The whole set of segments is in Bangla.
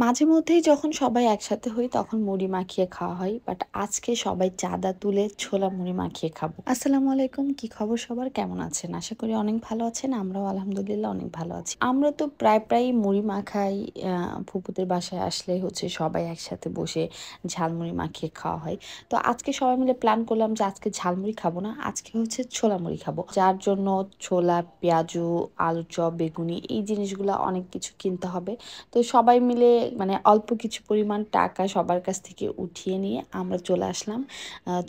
মাঝে মধ্যেই যখন সবাই একসাথে হই তখন মুড়ি মাখিয়ে খাওয়া হয়, বাট আজকে সবাই চাঁদা তুলে ছোলা মুড়ি মাখিয়ে খাবো। আসসালামু আলাইকুম, কি খবর সবার, কেমন আছেন? আশা করি অনেক ভালো আছেন। আমরাও আলহামদুলিল্লাহ অনেক ভালো আছি। আমরা তো প্রায় মুড়ি মাখাই। ফুপুদের বাসায় আসলে হচ্ছে সবাই একসাথে বসে ঝালমুড়ি মাখিয়ে খাওয়া হয়। তো আজকে সবাই মিলে প্ল্যান করলাম যে আজকে ঝালমুড়ি খাবো না, আজকে হচ্ছে ছোলা মুড়ি খাবো। যার জন্য ছোলা, পেঁয়াজু, আলুর চপ, বেগুনি এই জিনিসগুলো অনেক কিছু কিনতে হবে। তো সবাই মিলে মানে অল্প কিছু পরিমাণ টাকা সবার কাছ থেকে উঠিয়ে নিয়ে আমরা চলে আসলাম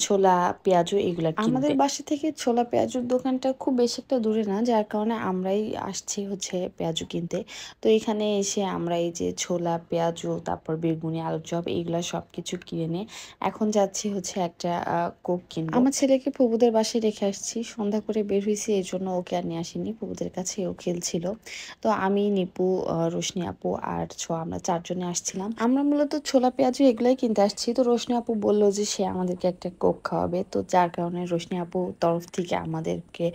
ছোলা, পেঁয়াজু এগুলা কিনতে। আমাদের বাসা থেকে ছোলা পেঁয়াজুর দোকানটা খুব বেশি একটা দূরে না, যার কারণে আমরাই আসছি হচ্ছে পেঁয়াজু কিনতে। তো এখানে এসে আমরা এই যে ছোলা, পেঁয়াজু, তারপর বেগুনি, আলুর চপ এইগুলা সবকিছু কিনে নিয়ে এখন যাচ্ছি হচ্ছে একটা কোক কিনবো। আমার ছেলেকে ফুপুদের বাসায় রেখে আসছি, সন্ধ্যা করে বের হয়েছি, এর জন্য ওকে আর নিয়ে আসিনি, ফুপুদের কাছে ও খেলছিল। তো আমি, নিপু, রোশনি আপু আর ছোঁয়া আমরা চারজনে আসছিলাম। আমরা মূলত ছোলা পেঁয়াজু এগুলাই কিনতে আসছি। তো রোশনি আপু বলল যে সে আমাদেরকে একটা কোক খাওয়াবে, তো যার কারণে রোশনি আপু তরফ থেকে আমাদেরকে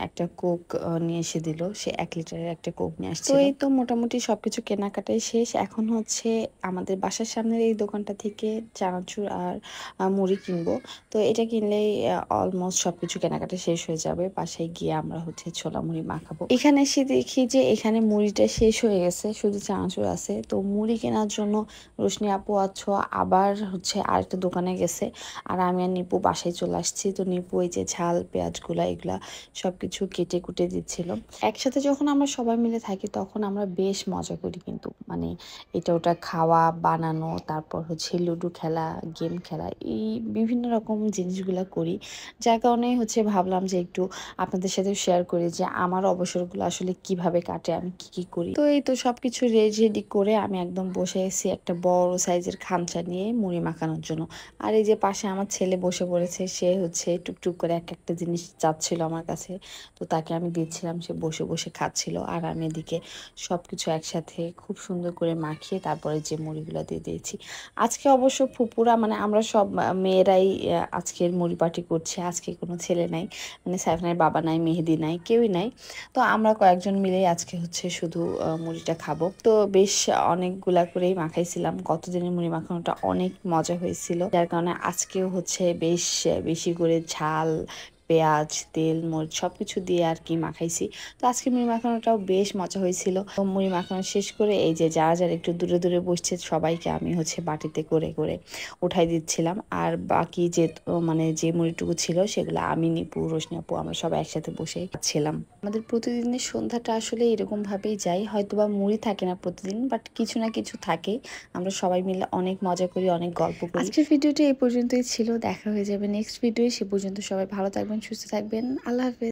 একটা কোক নিয়ে এসে দিল। সে 1 লিটারের একটা কোক নিয়ে আসছিল। তো এই তো মোটামুটি সবকিছু কেনাকাটাই শেষ। এখন হচ্ছে আমাদের বাসার সামনের এই দোকানটা থেকে চানাচুর আর মুড়ি কিনবো। তো এটা কিনলেই অলমোস্ট সবকিছু কেনাকাটা শেষ হয়ে যাবে। বাসায় গিয়ে আমরা হচ্ছে ছোলা মুড়ি মাখাবো। এখানে এসে দেখি যে এখানে মুড়িটা শেষ হয়ে গেছে, শুধু চানাচুর আছে। তো মুড়ি কেনার জন্য রোশনি আপু আবার হচ্ছে আরেকটা দোকানে গেছে, আর আমি আর নিপু বাসায় চলে আসছি। তো নিপু এই যে ঝাল পেঁয়াজগুলা এগুলা সবকিছু কেটে কুটে দিচ্ছিল। একসাথে যখন আমরা সবাই মিলে থাকি তখন আমরা বেশ মজা করি, কিন্তু মানে এটা ওটা খাওয়া, বানানো, তারপর হচ্ছে লুডো খেলা, গেম খেলা, এই বিভিন্ন রকম জিনিসগুলা করি। যার কারণে হচ্ছে ভাবলাম যে একটু আপনাদের সাথে শেয়ার করি যে আমার অবসরগুলো আসলে কিভাবে কাটে, আমি কি করি। তো এই তো সবকিছু রেডি করে আমি একদম বসে এসেছি একটা বড় সাইজের খামচা নিয়ে মুড়ি মাখানোর জন্য। আর এই যে পাশে আমার ছেলে বসে পড়েছে, সে হচ্ছে টুকটুক করে এক একটা জিনিস চাচ্ছিল আমার কাছে। তো তাকে আমি দিচ্ছিলাম, সে বসে বসে খাচ্ছিল, আর আমি এদিকে সবকিছু একসাথে খুব সুন্দর করে মাখিয়ে তারপরে যে মুড়িগুলো দিয়ে দিয়েছি। আজকে অবশ্য ফুপুরা মানে আমরা সব মেয়েরাই আজকের মুড়ি পার্টি করছি। আজকে কোনো ছেলে নাই, মানে সাইফানের বাবা নাই, মেহেদি নাই, কেউই নাই। তো আমরা কয়েকজন মিলেই আজকে হচ্ছে শুধু মুড়িটা খাবো। তো বেশ অনেকগুলা করেই মাখাইছিলাম, গতদিনের মুড়ি মাখানোটা অনেক মজা হয়েছিল, যার কারণে আজকেও হচ্ছে বেশ বেশি করে ঝাল, পেঁয়াজ, তেল, মরিচ সবকিছু দিয়ে আর কি মাখাইছি। তো আজকে মুড়ি মাখানোটাও বেশ মজা হয়েছিল। তো মুড়ি মাখানো শেষ করে এই যে যারা যারা একটু দূরে দূরে বসছে সবাইকে আমি হচ্ছে বাটিতে করে করে উঠাই দিচ্ছিলাম। আর বাকি যে মানে যে মুড়িটুকু ছিল সেগুলো আমি, নিপু, রোশনি আপু আমরা সবাই একসাথে বসে খাচ্ছিলাম। আমাদের প্রতিদিনের সন্ধ্যাটা আসলে এরকম ভাবেই যায়, হয়তো বা মুড়ি থাকে না প্রতিদিন, বাট কিছু না কিছু থাকে। আমরা সবাই মিলে অনেক মজা করি, অনেক গল্প করি। আজকের ভিডিওটি এই পর্যন্তই ছিল, দেখা হয়ে যাবে নেক্সট ভিডিও। সে পর্যন্ত সবাই ভালো থাকবেন, সুস্থ থাকবেন। আল্লাহ হাফেজ।